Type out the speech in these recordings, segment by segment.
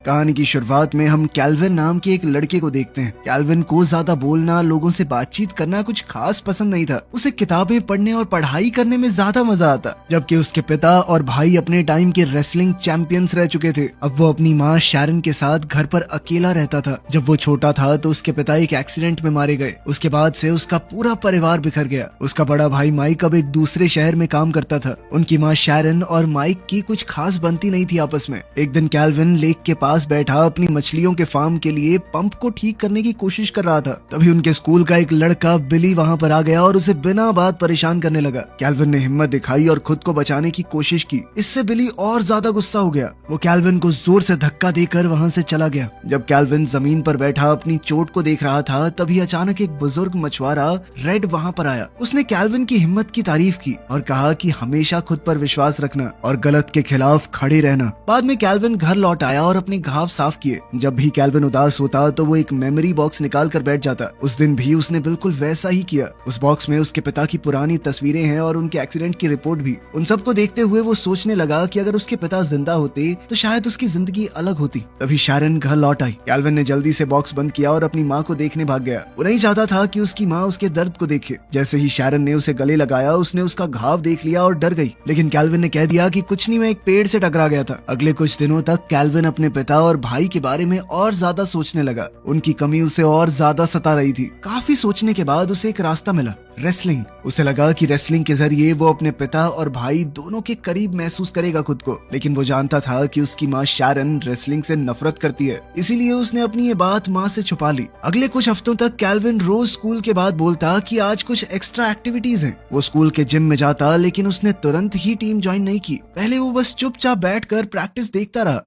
कहानी की शुरुआत में हम कैल्विन नाम के एक लड़के को देखते हैं। कैल्विन को ज्यादा बोलना, लोगों से बातचीत करना कुछ खास पसंद नहीं था। उसे किताबें पढ़ने और पढ़ाई करने में ज्यादा मजा आता। जबकि उसके पिता और भाई अपने टाइम के रेसलिंग चैंपियंस रह चुके थे। अब वो अपनी माँ शैरन के साथ घर पर अकेला रहता था। जब वो छोटा था तो उसके पिता एक एक्सीडेंट में मारे गए। उसके बाद से उसका पूरा परिवार बिखर गया। उसका बड़ा भाई माइक अब एक दूसरे शहर में काम करता था। उनकी माँ शैरन और माइक की कुछ खास बनती नहीं थी आपस में। एक दिन कैल्विन लेक के पास बैठा अपनी मछलियों के फार्म के लिए पंप को ठीक करने की कोशिश कर रहा था। तभी उनके स्कूल का एक लड़का बिली वहां पर आ गया और उसे बिना बात परेशान करने लगा। कैल्विन ने हिम्मत दिखाई और खुद को बचाने की कोशिश की। इससे बिली और ज्यादा गुस्सा हो गया। वो कैल्विन को जोर से धक्का देकर वहां से चला गया। जब कैल्विन जमीन पर बैठा अपनी चोट को देख रहा था तभी अचानक एक बुजुर्ग मछुआरा रेड वहां पर आया। उसने कैल्विन की हिम्मत की तारीफ की और कहा कि हमेशा खुद पर विश्वास रखना और गलत के खिलाफ खड़े रहना। बाद में कैल्विन घर लौट आया और अपने घाव साफ किए। जब भी कैल्विन उदास होता तो वो एक मेमोरी बॉक्स निकाल कर बैठ जाता। उस दिन भी उसने बिल्कुल वैसा ही किया। उस बॉक्स में उसके पिता की पुरानी तस्वीरें हैं और उनके एक्सीडेंट की रिपोर्ट भी। उन सबको देखते हुए वो सोचने लगा कि अगर उसके पिता जिंदा होते तो शायद उसकी जिंदगी अलग होती। तभी शैरन घर लौट आई। कैल्विन ने जल्दी से बॉक्स बंद किया और अपनी माँ को देखने भाग गया। वो नहीं चाहता था कि उसकी माँ उसके दर्द को देखे। जैसे ही शैरन ने उसे गले लगाया उसने उसका घाव देख लिया और डर गई। लेकिन कैल्विन ने कह दिया कि कुछ नहीं, मैं एक पेड़ से टकरा गया था। अगले कुछ दिनों तक कैल्विन अपने पिता और भाई के बारे में और ज्यादा सोचने लगा। उनकी कमी उसे और ज्यादा सता रही थी। काफी सोचने के बाद उसे एक रास्ता मिला, रेसलिंग। उसे लगा कि रेसलिंग के जरिए वो अपने पिता और भाई दोनों के करीब महसूस करेगा खुद को। लेकिन वो जानता था कि उसकी माँ शैरन रेसलिंग से नफरत करती है, इसीलिए उसने अपनी ये बात माँ से छुपा ली। अगले कुछ हफ्तों तक कैल्विन रोज स्कूल के बाद बोलता कि आज कुछ एक्स्ट्रा एक्टिविटीज हैं। वो स्कूल के जिम में जाता लेकिन उसने तुरंत ही टीम ज्वाइन नहीं की। पहले वो बस चुपचाप बैठकर प्रैक्टिस देखता रहा।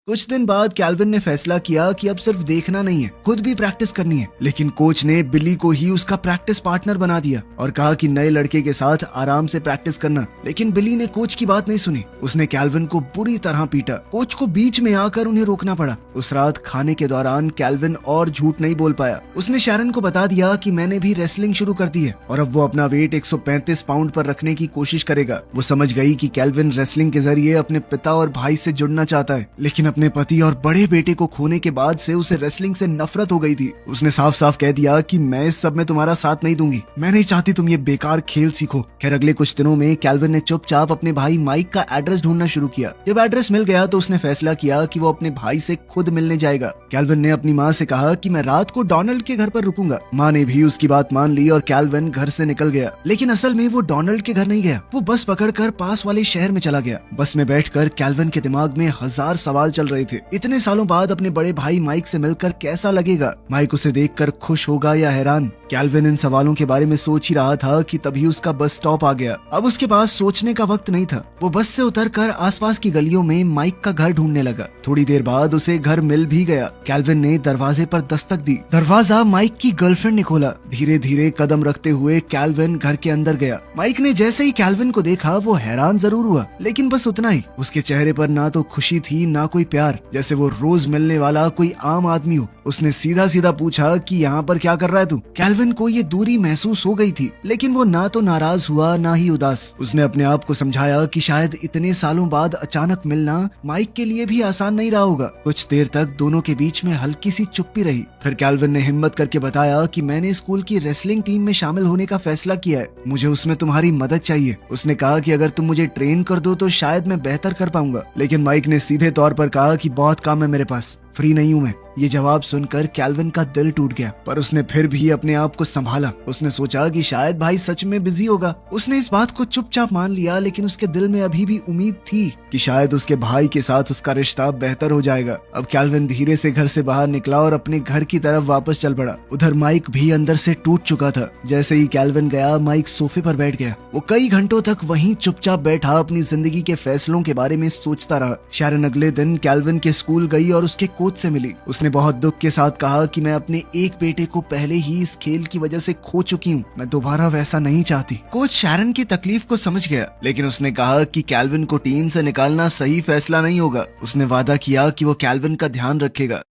कुछ दिन बाद कैल्विन ने फैसला किया कि अब सिर्फ देखना नहीं है, खुद भी प्रैक्टिस करनी है। लेकिन कोच ने बिली को ही उसका प्रैक्टिस पार्टनर बना दिया और कहा कि नए लड़के के साथ आराम से प्रैक्टिस करना। लेकिन बिली ने कोच की बात नहीं सुनी। उसने कैल्विन को बुरी तरह पीटा। कोच को बीच में आकर उन्हें रोकना पड़ा। उस रात खाने के दौरान कैल्विन और झूठ नहीं बोल पाया। उसने शैरन को बता दिया कि मैंने भी रेसलिंग शुरू कर दी है और अब वो अपना वेट 135 पाउंड पर रखने की कोशिश करेगा। वो समझ गई कि कैल्विन रेसलिंग के जरिए अपने पिता और भाई से जुड़ना चाहता है। लेकिन अपने पति और बड़े बेटे को खोने के बाद से उसे रेसलिंग से नफरत हो गई थी। उसने साफ साफ कह दिया कि मैं इस सब में तुम्हारा साथ नहीं दूंगी। मैं नहीं चाहती तुम ये बेकार खेल सीखो। खैर अगले कुछ दिनों में कैल्विन ने चुपचाप अपने भाई माइक का एड्रेस ढूंढना शुरू किया। जब एड्रेस मिल गया तो उसने फैसला किया कि वो अपने भाई से खुद मिलने जाएगा। कैल्विन ने अपनी माँ से कहा कि मैं रात को डोनाल्ड के घर पर रुकूंगा। माँ ने भी उसकी बात मान ली और कैल्विन घर से निकल गया। लेकिन असल में वो डोनाल्ड के घर नहीं गया। वो बस पकड़कर पास वाले शहर में चला गया। बस में बैठकर कैल्विन के दिमाग में 1000 सवाल चल रहे थे। इतने सालों बाद अपने बड़े भाई माइक से मिलकर कैसा लगेगा? माइक उसे देखकर खुश होगा या हैरान? कैल्विन इन सवालों के बारे में सोच ही रहा था कि तभी उसका बस स्टॉप आ गया। अब उसके पास सोचने का वक्त नहीं था। वो बस से उतरकर आसपास की गलियों में माइक का घर ढूंढने लगा। थोड़ी देर बाद उसे घर मिल भी गया। कैल्विन ने दरवाजे पर दस्तक दी। दरवाजा माइक की गर्लफ्रेंड ने खोला। धीरे धीरे कदम रखते हुए कैल्विन घर के अंदर गया। माइक ने जैसे ही कैल्विन को देखा वो हैरान जरूर हुआ, लेकिन बस उतना ही। उसके चेहरे पर ना तो खुशी थी ना कोई प्यार, जैसे वो रोज मिलने वाला कोई आम आदमी हो। उसने सीधा सीधा पूछा कि यहाँ पर क्या कर रहा है तू? कैल्विन को ये दूरी महसूस हो गई थी, लेकिन वो ना तो नाराज हुआ ना ही उदास। उसने अपने आप को समझाया कि शायद इतने सालों बाद अचानक मिलना माइक के लिए भी आसान नहीं रहा होगा। कुछ देर तक दोनों के बीच में हल्की सी चुप्पी रही। फिर कैल्विन ने हिम्मत करके बताया कि मैंने स्कूल की रेसलिंग टीम में शामिल होने का फैसला किया है। मुझे उसमें तुम्हारी मदद चाहिए। उसने कहा कि अगर तुम मुझे ट्रेन कर दो तो शायद मैं बेहतर कर पाऊंगा। लेकिन माइक ने सीधे तौर पर कहा कि बहुत काम है मेरे पास, फ्री नहीं हूँ मैं। ये जवाब सुनकर कैल्विन का दिल टूट गया, पर उसने फिर भी अपने आप को संभाला। उसने सोचा कि शायद भाई सच में बिजी होगा। उसने इस बात को चुपचाप मान लिया, लेकिन उसके दिल में अभी भी उम्मीद थी कि शायद उसके भाई के साथ उसका रिश्ता बेहतर हो जाएगा। अब कैल्विन धीरे से घर से बाहर निकला और अपने घर की तरफ वापस चल पड़ा। उधर माइक भी अंदर से टूट चुका था। जैसे ही कैल्विन गया माइक सोफे पर बैठ गया। वो कई घंटों तक वहीं चुपचाप बैठा अपनी जिंदगी के फैसलों के बारे में सोचता रहा। शैरन अगले दिन कैल्विन के स्कूल गई और उसके कोच से मिली। उसने बहुत दुख के साथ कहा कि मैं अपने एक बेटे को पहले ही इस खेल की वजह से खो चुकी हूँ। मैं दोबारा वैसा नहीं चाहती। कोच शैरन की तकलीफ को समझ गया, लेकिन उसने कहा कि कैल्विन को टीम से निकालना सही फैसला नहीं होगा। उसने वादा किया कि वो कैल्विन का ध्यान रखेगा।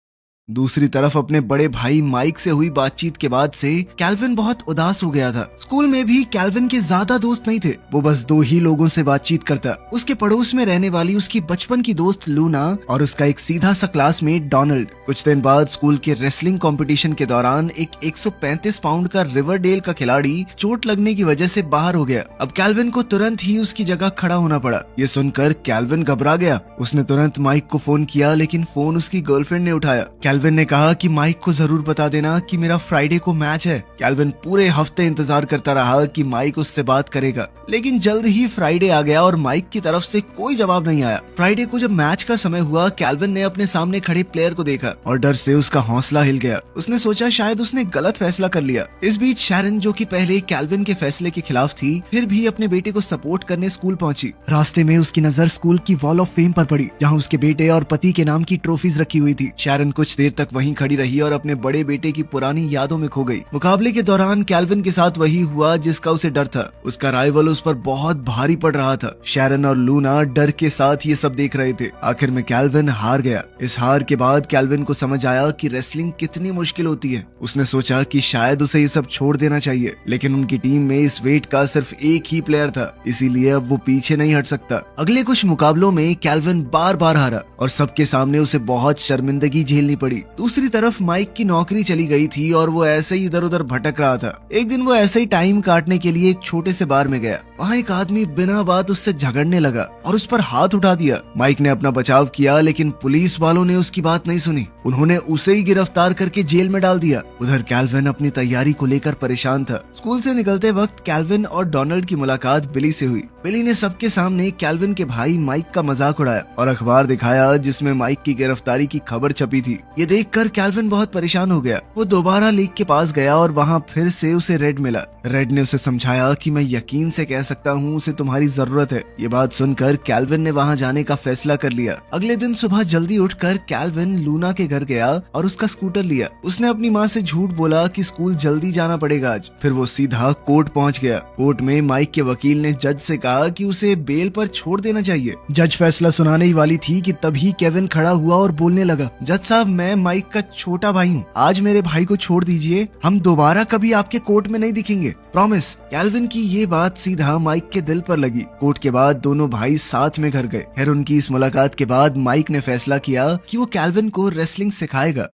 दूसरी तरफ अपने बड़े भाई माइक से हुई बातचीत के बाद से कैल्विन बहुत उदास हो गया था। स्कूल में भी कैल्विन के ज्यादा दोस्त नहीं थे, वो बस 2 ही लोगों से बातचीत करता, उसके पड़ोस में रहने वाली उसकी बचपन की दोस्त लूना और उसका एक सीधा सा क्लासमेट डोनाल्ड। कुछ दिन बाद स्कूल के रेसलिंग कंपटीशन के दौरान एक 135 पाउंड का रिवरडेल का खिलाड़ी चोट लगने की वजह से बाहर हो गया। अब कैल्विन को तुरंत ही उसकी जगह खड़ा होना पड़ा। ये सुनकर कैल्विन घबरा गया। उसने तुरंत माइक को फोन किया, लेकिन फोन उसकी गर्लफ्रेंड ने उठाया। कैल्विन ने कहा कि माइक को जरूर बता देना कि मेरा फ्राइडे को मैच है। कैल्विन पूरे हफ्ते इंतजार करता रहा कि माइक उससे बात करेगा, लेकिन जल्द ही फ्राइडे आ गया और माइक की तरफ से कोई जवाब नहीं आया। फ्राइडे को जब मैच का समय हुआ, कैल्विन ने अपने सामने खड़े प्लेयर को देखा और डर से उसका हौसला हिल गया। उसने सोचा शायद उसने गलत फैसला कर लिया। इस बीच शैरन, जो कि पहले कैल्विन के फैसले के खिलाफ थी, फिर भी अपने बेटे को सपोर्ट करने स्कूल पहुंची। रास्ते में उसकी नजर स्कूल की वॉल ऑफ फेम पर पड़ी, जहां उसके बेटे और पति के नाम की ट्रॉफीज रखी हुई थी। शैरन कुछ देर तक वहीं खड़ी रही और अपने बड़े बेटे की पुरानी यादों में खो गई। मुकाबले के दौरान कैल्विन के साथ वही हुआ जिसका उसे डर था। उसका राइवल उस पर बहुत भारी पड़ रहा था। शैरन और लूना डर के साथ ये सब देख रहे थे। आखिर में कैल्विन हार गया। इस हार के बाद कैल्विन को समझ आया कि रेसलिंग कितनी मुश्किल होती है। उसने सोचा कि शायद उसे ये सब छोड़ देना चाहिए, लेकिन उनकी टीम में इस वेट का सिर्फ एक ही प्लेयर था, इसीलिए अब वो पीछे नहीं हट सकता। अगले कुछ मुकाबलों में कैल्विन बार बार हारा और सबके सामने उसे बहुत शर्मिंदगी झेलनी पड़ी। दूसरी तरफ माइक की नौकरी चली गई थी और वो ऐसे ही इधर उधर भटक रहा था। एक दिन वो ऐसे ही टाइम काटने के लिए एक छोटे से बार में गया। वहाँ एक आदमी बिना बात उससे झगड़ने लगा और उस पर हाथ उठा दिया। माइक ने अपना बचाव किया, लेकिन पुलिस वालों ने उसकी बात नहीं सुनी। उन्होंने उसे ही गिरफ्तार करके जेल में डाल दिया। उधर कैल्विन अपनी तैयारी को लेकर परेशान था। स्कूल से निकलते वक्त कैल्विन और डोनाल्ड की मुलाकात बिली से हुई। बिली ने सबके सामने कैल्विन के भाई माइक का मजाक उड़ाया और अखबार दिखाया जिसमें माइक की गिरफ्तारी की खबर छपी थी। ये देखकर कैल्विन बहुत परेशान हो गया। वो दोबारा लीग के पास गया और वहाँ फिर से उसे रेड मिला। रेड ने उसे समझाया कि मैं यकीन से कह सकता हूँ उसे तुम्हारी जरूरत है। ये बात सुनकर कैल्विन ने वहाँ जाने का फैसला कर लिया। अगले दिन सुबह जल्दी उठकर कैल्विन लूना के घर गया और उसका स्कूटर लिया। उसने अपनी माँ से झूठ बोला कि स्कूल जल्दी जाना पड़ेगा आज। फिर वो सीधा कोर्ट पहुँच गया। कोर्ट में माइक के वकील ने जज से कहा कि उसे बेल पर छोड़ देना चाहिए। जज फैसला सुनाने ही वाली थी कि तभी केविन खड़ा हुआ और बोलने लगा, जज साहब, मैं माइक का छोटा भाई हूँ। आज मेरे भाई को छोड़ दीजिए, हम दोबारा कभी आपके कोर्ट में नहीं दिखेंगे, प्रॉमिस। कैल्विन की ये बात सीधा माइक के दिल पर लगी। कोर्ट के बाद दोनों भाई साथ में घर गए। फिर उनकी इस मुलाकात के बाद माइक ने फैसला किया कि वो कैल्विन को रेसलिंग सिखाएगा।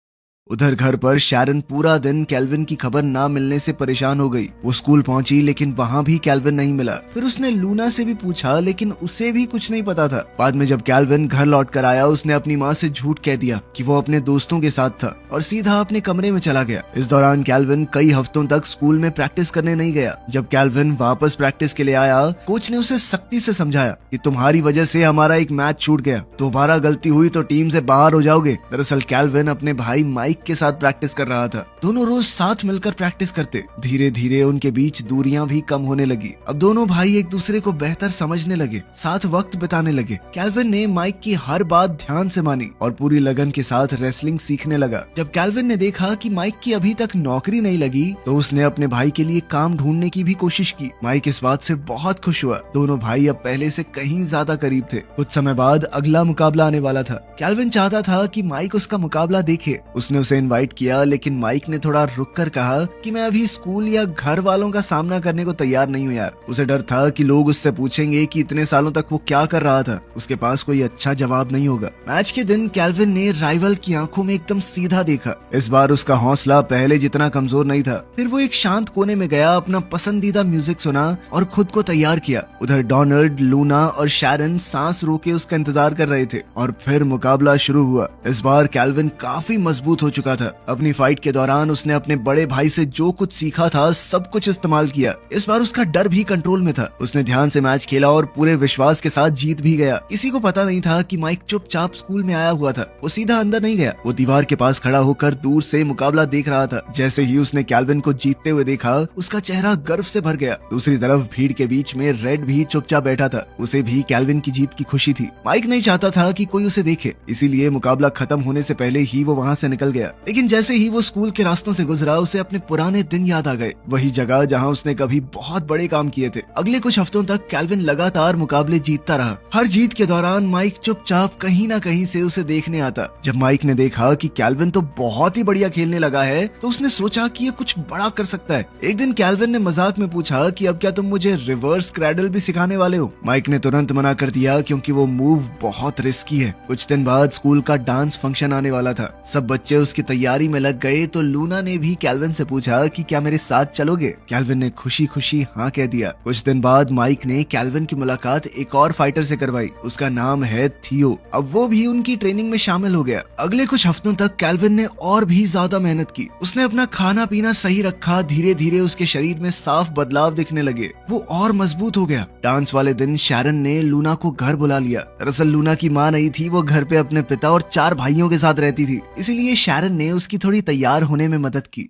उधर घर पर शैरन पूरा दिन कैल्विन की खबर ना मिलने से परेशान हो गई। वो स्कूल पहुंची, लेकिन वहाँ भी कैल्विन नहीं मिला। फिर उसने लूना से भी पूछा, लेकिन उसे भी कुछ नहीं पता था। बाद में जब कैल्विन घर लौट कर आया, उसने अपनी माँ से झूठ कह दिया कि वो अपने दोस्तों के साथ था और सीधा अपने कमरे में चला गया। इस दौरान कैल्विन कई हफ्तों तक स्कूल में प्रैक्टिस करने नहीं गया। जब कैल्विन वापस प्रैक्टिस के लिए आया, कोच ने उसे सख्ती से समझाया कि तुम्हारी वजह से हमारा एक मैच छूट गया, दोबारा गलती हुई तो टीम से बाहर हो जाओगे। दरअसल कैल्विन अपने भाई माइक के साथ प्रैक्टिस कर रहा था। दोनों रोज साथ मिलकर प्रैक्टिस करते। धीरे धीरे उनके बीच दूरियां भी कम होने लगी। अब दोनों भाई एक दूसरे को बेहतर समझने लगे, साथ वक्त बिताने लगे। कैल्विन ने माइक की हर बात ध्यान से मानी और पूरी लगन के साथ रेसलिंग सीखने लगा। जब कैल्विन ने देखा कि माइक की अभी तक नौकरी नहीं लगी, तो उसने अपने भाई के लिए काम ढूंढने की भी कोशिश की। माइक इस बात से बहुत खुश हुआ। दोनों भाई अब पहले से कहीं ज्यादा करीब थे। कुछ समय बाद अगला मुकाबला आने वाला था। कैल्विन चाहता था कि माइक उसका मुकाबला देखे। उसने उसे इनवाइट किया, लेकिन माइक ने थोड़ा रुक कर कहा कि मैं अभी स्कूल या घर वालों का सामना करने को तैयार नहीं हूँ यार। उसे डर था कि लोग उससे पूछेंगे कि इतने सालों तक वो क्या कर रहा था। उसके पास कोई अच्छा जवाब नहीं होगा। मैच के दिन कैल्विन ने राइवल की आंखों में एकदम सीधा देखा। इस बार उसका हौसला पहले जितना कमजोर नहीं था। फिर वो एक शांत कोने में गया, अपना पसंदीदा म्यूजिक सुना और खुद को तैयार किया। उधर डोनाल्ड, लूना और शैरन सांस रोके उसका इंतजार कर रहे थे और फिर मुकाबला शुरू हुआ। इस बार कैल्विन काफी मजबूत हो चुका था। अपनी फाइट के दौरान उसने अपने बड़े भाई से जो कुछ सीखा था सब कुछ इस्तेमाल किया। इस बार उसका डर भी कंट्रोल में था। उसने ध्यान से मैच खेला और पूरे विश्वास के साथ जीत भी गया। किसी को पता नहीं था कि माइक चुपचाप स्कूल में आया हुआ था। वो सीधा अंदर नहीं गया। वो दीवार के पास खड़ा होकर दूर से मुकाबला देख रहा था। जैसे ही उसने कैल्विन को जीतते हुए देखा, उसका चेहरा गर्व से भर गया। दूसरी तरफ भीड़ के बीच में रेड भी चुपचाप बैठा था। उसे भी कैल्विन की जीत की खुशी थी। माइक नहीं चाहता था कि कोई उसे देखे, इसीलिए मुकाबला खत्म होने से पहले ही वो वहाँ से निकल गया। गया। लेकिन जैसे ही वो स्कूल के रास्तों से गुजरा उसे अपने पुराने दिन याद आ गए, वही जगह जहाँ उसने कभी बहुत बड़े काम किए थे। अगले कुछ हफ्तों तक कैल्विन लगातार मुकाबले जीतता रहा। हर जीत के दौरान माइक चुपचाप कहीं ना कहीं से उसे देखने आता। जब माइक ने देखा कि कैल्विन तो बहुत ही बढ़िया खेलने लगा है तो उसने सोचा कि ये कुछ बड़ा कर सकता है। एक दिन कैल्विन ने मजाक में पूछा कि अब क्या तुम मुझे रिवर्स क्रैडल भी सिखाने वाले हो? माइक ने तुरंत मना कर दिया क्योंकि वो मूव बहुत रिस्की है। कुछ दिन बाद स्कूल का डांस फंक्शन आने वाला था। सब बच्चे उसकी तैयारी में लग गए तो लूना ने भी कैल्विन से पूछा कि क्या मेरे साथ चलोगे? कैल्विन ने खुशी खुशी हाँ कह दिया। कुछ दिन बाद माइक ने कैल्विन की मुलाकात एक और फाइटर से करवाई। उसका नाम है थियो। अब वो भी उनकी ट्रेनिंग में शामिल हो गया। अगले कुछ हफ्तों तक कैल्विन ने और भी ज्यादा मेहनत की। उसने अपना खाना पीना सही रखा। धीरे धीरे उसके शरीर में साफ बदलाव दिखने लगे। वो और मजबूत हो गया। डांस वाले दिन शैरन ने लूना को घर बुला लिया। दरअसल लूना की माँ नहीं थी, वो घर पे अपने पिता और 4 भाइयों के साथ रहती थी, इसीलिए शैरन ने उसकी थोड़ी तैयार होने में मदद की।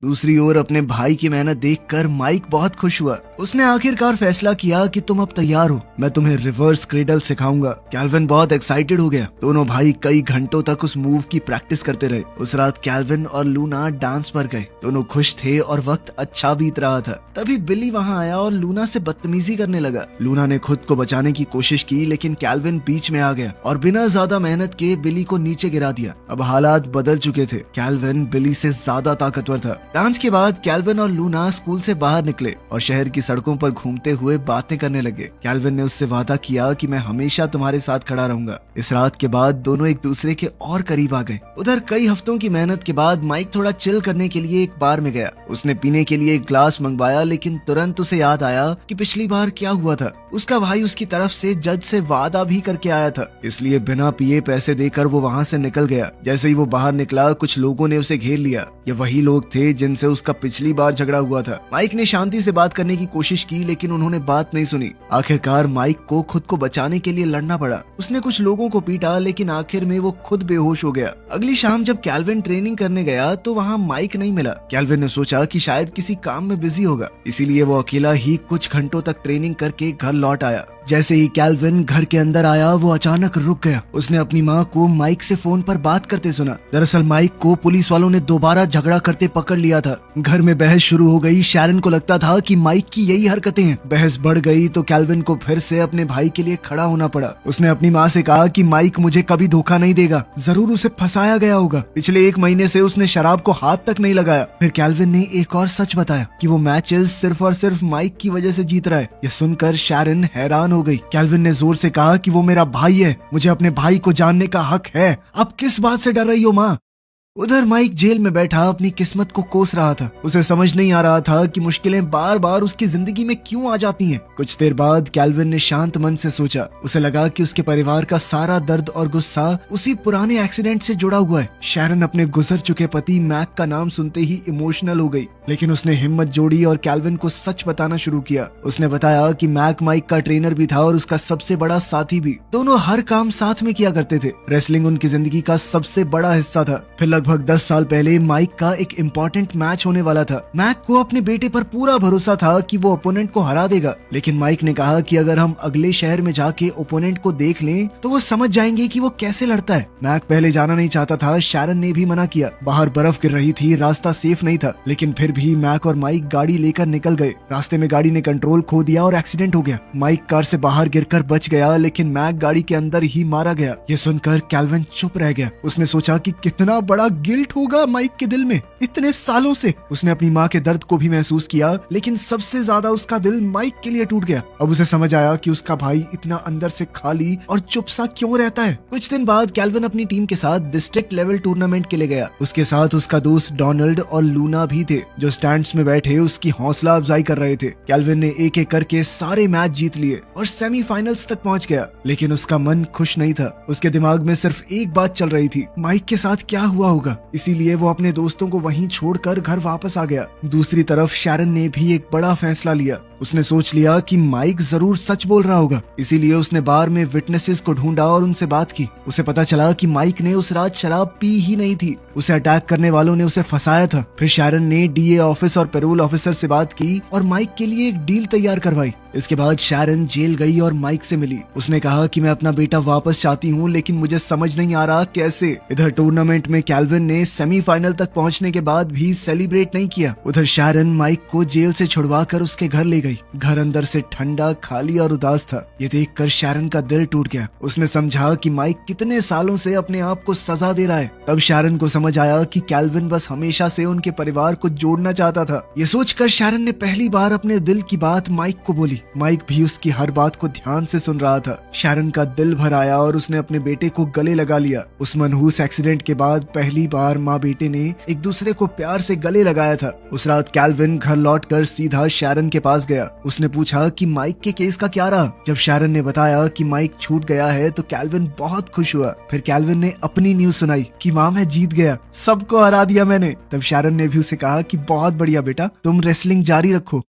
दूसरी ओर अपने भाई की मेहनत देखकर माइक बहुत खुश हुआ। उसने आखिरकार फैसला किया कि तुम अब तैयार हो, मैं तुम्हें रिवर्स क्रेडल सिखाऊंगा। कैल्विन बहुत एक्साइटेड हो गया। दोनों भाई कई घंटों तक उस मूव की प्रैक्टिस करते रहे। उस रात कैल्विन और लूना डांस पर गए। दोनों खुश थे और वक्त अच्छा बीत रहा था। तभी बिली वहां आया और लूना से बदतमीजी करने लगा। लूना ने खुद को बचाने की कोशिश की लेकिन कैल्विन बीच में आ गया और बिना ज्यादा मेहनत के बिली को नीचे गिरा दिया। अब हालात बदल चुके थे। कैल्विन बिली से ज्यादा ताकतवर था। डांस के बाद कैल्विन और लूना स्कूल से बाहर निकले और शहर की सड़कों पर घूमते हुए बातें करने लगे। कैल्विन ने उससे वादा किया कि मैं हमेशा तुम्हारे साथ खड़ा रहूंगा। इस रात के बाद दोनों एक दूसरे के और करीब आ गए। उधर कई हफ्तों की मेहनत के बाद माइक थोड़ा चिल करने के लिए एक बार में गया। उसने पीने के लिए एक ग्लास मंगवाया लेकिन तुरंत उसे याद आया कि पिछली बार क्या हुआ था। उसका भाई उसकी तरफ से जज से वादा भी करके आया था, इसलिए बिना पिए पैसे देकर वो वहाँ से निकल गया। जैसे ही वो बाहर निकला कुछ लोगों ने उसे घेर लिया। ये वही लोग थे जिनसे उसका पिछली बार झगड़ा हुआ था। माइक ने शांति से बात करने की कोशिश की लेकिन उन्होंने बात नहीं सुनी। आखिरकार माइक को खुद को बचाने के लिए लड़ना पड़ा। उसने कुछ लोगों को पीटा लेकिन आखिर में वो खुद बेहोश हो गया। अगली शाम जब कैल्विन ट्रेनिंग करने गया तो वहाँ माइक नहीं मिला। कैल्विन ने सोचा कि शायद किसी काम में बिजी होगा, इसीलिए वो अकेला ही कुछ घंटों तक ट्रेनिंग करके घर लौट आया। जैसे ही कैल्विन घर के अंदर आया वो अचानक रुक गया। उसने अपनी माँ को माइक से फोन पर बात करते सुना। दरअसल माइक को पुलिस वालों ने दोबारा झगड़ा करते पकड़ लिया था। घर में बहस शुरू हो गई। शैरन को लगता था कि माइक की यही हरकतें हैं। बहस बढ़ गई तो कैल्विन को फिर से अपने भाई के लिए खड़ा होना पड़ा। उसने अपनी माँ से कहा कि माइक मुझे कभी धोखा नहीं देगा, जरूर उसे फंसाया गया होगा। पिछले 1 महीने से उसने शराब को हाथ तक नहीं लगाया। फिर कैल्विन ने एक और सच बताया कि वो मैचेस सिर्फ और सिर्फ माइक की वजह से जीत रहा है। यह सुनकर शैरन हैरान हो गई। कैल्विन ने जोर से कहा कि वो मेरा भाई है, मुझे अपने भाई को जानने का हक है। अब किस बात से डर रही हो माँ? उधर माइक जेल में बैठा अपनी किस्मत को कोस रहा था। उसे समझ नहीं आ रहा था कि मुश्किलें बार बार उसकी जिंदगी में क्यों आ जाती हैं। कुछ देर बाद कैल्विन ने शांत मन से सोचा। उसे लगा कि उसके परिवार का सारा दर्द और गुस्सा उसी पुराने एक्सीडेंट से जुड़ा हुआ है। शैरन अपने गुजर चुके पति मैक का नाम सुनते ही इमोशनल हो गई, लेकिन उसने हिम्मत जोड़ी और कैल्विन को सच बताना शुरू किया। उसने बताया कि मैक माइक का ट्रेनर भी था और उसका सबसे बड़ा साथी भी। दोनों हर काम साथ में किया करते थे। रेसलिंग उनकी जिंदगी का सबसे बड़ा हिस्सा था। फिर लगभग 10 साल पहले माइक का एक इम्पोर्टेंट मैच होने वाला था। मैक को अपने बेटे पर पूरा भरोसा था कि वो ओपोनेंट को हरा देगा, लेकिन माइक ने कहा कि अगर हम अगले शहर में जाके ओपोनेंट को देख लें तो वो समझ जाएंगे कि वो कैसे लड़ता है। मैक पहले जाना नहीं चाहता था। शैरन ने भी मना किया। बाहर बर्फ गिर रही थी, रास्ता सेफ नहीं था, लेकिन फिर भी मैक और माइक गाड़ी लेकर निकल गए। रास्ते में गाड़ी ने कंट्रोल खो दिया और एक्सीडेंट हो गया। माइक कार से बाहर गिरकर बच गया, लेकिन मैक गाड़ी के अंदर ही मारा गया। ये सुनकर कैल्विन चुप रह गया। उसने सोचा कि कितना बड़ा गिल्ट होगा माइक के दिल में इतने सालों से। उसने अपनी माँ के दर्द को भी महसूस किया, लेकिन सबसे ज्यादा उसका दिल माइक के लिए टूट गया। अब उसे समझ आया कि उसका भाई इतना अंदर से खाली और चुप सा क्यों रहता है। कुछ दिन बाद कैल्विन अपनी टीम के साथ डिस्ट्रिक्ट लेवल टूर्नामेंट के लिए गया। उसके साथ उसका दोस्त डोनाल्ड और लूना भी थे, जो स्टैंड्स में बैठे उसकी हौसला अफजाई कर रहे थे। कैल्विन ने एक एक करके सारे मैच जीत लिए और सेमीफाइनल्स तक पहुंच गया, लेकिन उसका मन खुश नहीं था। उसके दिमाग में सिर्फ एक बात चल रही थी, माइक के साथ क्या हुआ होगा। इसीलिए वो अपने दोस्तों को वहीं छोड़कर घर वापस आ गया। दूसरी तरफ शैरन ने भी एक बड़ा फैसला लिया। उसने सोच लिया कि माइक जरूर सच बोल रहा होगा, इसीलिए उसने बार में विटनेसेस को ढूंढा और उनसे बात की। उसे पता चला कि माइक ने उस रात शराब पी ही नहीं थी, उसे अटैक करने वालों ने उसे फंसाया था। फिर शैरन ने डीए ऑफिस और पेरोल ऑफिसर से बात की और माइक के लिए एक डील तैयार करवाई। इसके बाद शैरन जेल गई और माइक से मिली। उसने कहा कि मैं अपना बेटा वापस चाहती हूँ, लेकिन मुझे समझ नहीं आ रहा कैसे। इधर टूर्नामेंट में कैल्विन ने सेमीफाइनल तक पहुंचने के बाद भी सेलिब्रेट नहीं किया। उधर शैरन माइक को जेल से छुड़वाकर उसके घर ले गई। घर अंदर से ठंडा, खाली और उदास था। ये देखकर शैरन का दिल टूट गया। उसने समझा कि माइक कितने सालों से अपने आप को सजा दे रहा है। तब शैरन को समझ आया कि कैल्विन बस हमेशा से उनके परिवार को जोड़ना चाहता था। ये सोचकर शैरन ने पहली बार अपने दिल की बात माइक को बोली। माइक भी उसकी हर बात को ध्यान से सुन रहा था। शैरन का दिल भर आया और उसने अपने बेटे को गले लगा लिया। उस मनहूस एक्सीडेंट के बाद पहली बार माँ बेटे ने एक दूसरे को प्यार से गले लगाया था। उस रात कैल्विन घर लौटकर सीधा शैरन के पास गया। उसने पूछा कि माइक के केस का क्या रहा। जब शैरन ने बताया कि माइक छूट गया है तो कैल्विन बहुत खुश हुआ। फिर कैल्विन ने अपनी न्यूज सुनाई कि माँ मैं जीत गया, सबको हरा दिया मैंने। तब शैरन ने भी उसे कहा कि बहुत बढ़िया बेटा, तुम रेसलिंग जारी रखो।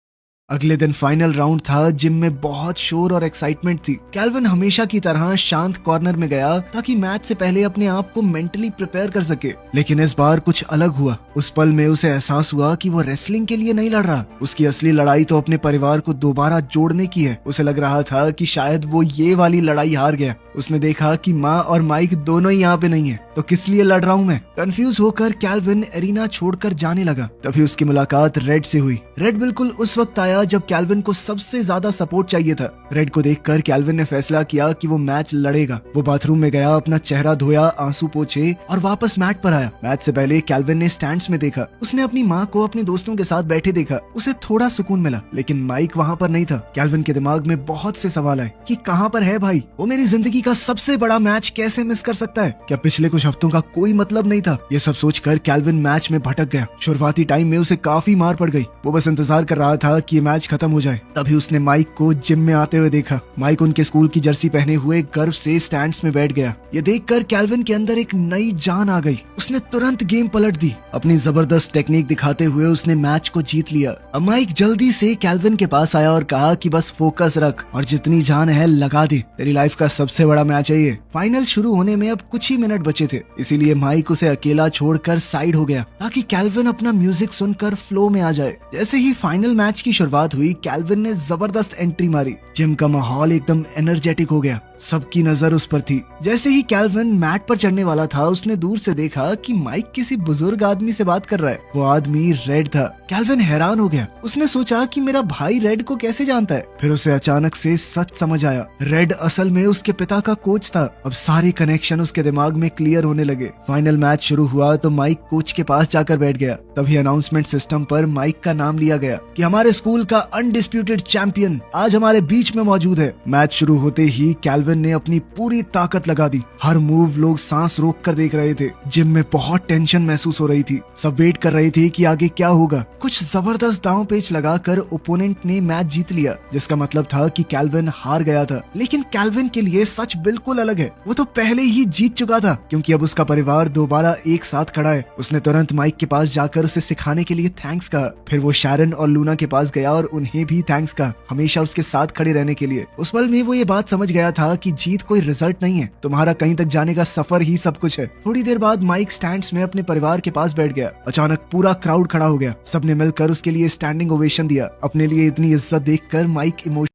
अगले दिन फाइनल राउंड था। जिम में बहुत शोर और एक्साइटमेंट थी। कैल्विन हमेशा की तरह शांत कॉर्नर में गया ताकि मैच से पहले अपने आप को मेंटली प्रिपेयर कर सके, लेकिन इस बार कुछ अलग हुआ। उस पल में उसे एहसास हुआ कि वो रेसलिंग के लिए नहीं लड़ रहा। उसकी असली लड़ाई तो अपने परिवार को दोबारा जोड़ने की है। उसे लग रहा था कि शायद वो ये वाली लड़ाई हार गया। उसने देखा कि माँ और माइक दोनों ही यहाँ पे नहीं है, तो किस लिए लड़ रहा हूँ मैं। कंफ्यूज होकर कैल्विन एरिना छोड़कर जाने लगा। तभी उसकी मुलाकात रेड से हुई। रेड बिल्कुल उस वक्त आया जब कैल्विन को सबसे ज्यादा सपोर्ट चाहिए था। रेड को देखकर कैल्विन ने फैसला किया कि वो मैच लड़ेगा। वो बाथरूम में गया, अपना चेहरा धोया, आंसू पोंछे और वापस मैट पर आया। मैच से पहले कैल्विन ने स्टैंड्स में देखा। उसने अपनी माँ को अपने दोस्तों के साथ बैठे देखा। उसे थोड़ा सुकून मिला, लेकिन माइक वहाँ पर नहीं था। कैल्विन के दिमाग में बहुत से सवाल आए कि कहाँ पर है भाई, वो मेरी जिंदगी का सबसे बड़ा मैच कैसे मिस कर सकता है। क्या पिछले कुछ हफ्तों का कोई मतलब नहीं था। ये सब सोचकर कैल्विन मैच में भटक गया। शुरुआती टाइम में उसे काफी मार पड़ गई। वो बस इंतजार कर रहा था कि ये मैच खत्म हो जाए। तभी उसने माइक को जिम में आते हुए देखा। माइक उनके स्कूल की जर्सी पहने हुए गर्व से स्टैंड्स में बैठ गया। ये देखकर कैल्विन के अंदर एक नई जान आ गई। उसने तुरंत गेम पलट दी। अपनी जबरदस्त टेक्निक दिखाते हुए उसने मैच को जीत लिया। अब माइक जल्दी से कैल्विन के पास आया और कहा कि बस फोकस रख और जितनी जान है लगा दे, तेरी लाइफ का सबसे बड़ा मैच है ये। फाइनल शुरू होने में अब कुछ ही मिनट बचे थे, इसीलिए माइक उसे अकेला छोड़कर साइड हो गया ताकि कैल्विन अपना म्यूजिक सुनकर फ्लो में आ जाए। जैसे ही फाइनल मैच की शुरुआत हुई, कैल्विन ने जबरदस्त एंट्री मारी। जिम का माहौल एकदम एनर्जेटिक हो गया। सबकी नजर उस पर थी। जैसे ही कैल्विन मैट पर चढ़ने वाला था, उसने दूर से देखा कि माइक किसी बुजुर्ग आदमी से बात कर रहा है। वो आदमी रेड था। कैल्विन हैरान हो गया। उसने सोचा कि मेरा भाई रेड को कैसे जानता है। फिर उसे अचानक से सच समझ आया। रेड असल में उसके पिता का कोच था। अब सारे कनेक्शन उसके दिमाग में क्लियर होने लगे। फाइनल मैच शुरू हुआ तो माइक कोच के पास जाकर बैठ गया। तभी अनाउंसमेंट सिस्टम पर माइक का नाम लिया गया कि हमारे स्कूल का अनडिस्प्यूटेड चैंपियन आज हमारे बीच में मौजूद है। मैच शुरू होते ही कैल्विन ने अपनी पूरी ताकत लगा दी। हर मूव लोग सांस रोक कर देख रहे थे। जिम में बहुत टेंशन महसूस हो रही थी। सब वेट कर रहे थे कि आगे क्या होगा। कुछ जबरदस्त दांव पेच लगाकर ओपोनेंट ने मैच जीत लिया, जिसका मतलब था कि कैल्विन हार गया था। लेकिन कैल्विन के लिए सच बिल्कुल अलग है। वो तो पहले ही जीत चुका था, क्योंकि अब उसका परिवार दोबारा एक साथ खड़ा है। उसने तुरंत माइक के पास जाकर उसे सिखाने के लिए थैंक्स कहा। फिर वो शैरन और लूना के पास गया और उन्हें भी थैंक्स कहा, हमेशा उसके साथ खड़े रहने के लिए। उस पल में वो ये बात समझ गया था कि जीत कोई रिजल्ट नहीं है, तुम्हारा कहीं तक जाने का सफर ही सब कुछ है। थोड़ी देर बाद माइक स्टैंड्स में अपने परिवार के पास बैठ गया। अचानक पूरा क्राउड खड़ा हो गया। सबने मिलकर उसके लिए स्टैंडिंग ओवेशन दिया। अपने लिए इतनी इज्जत देखकर माइक इमोशनल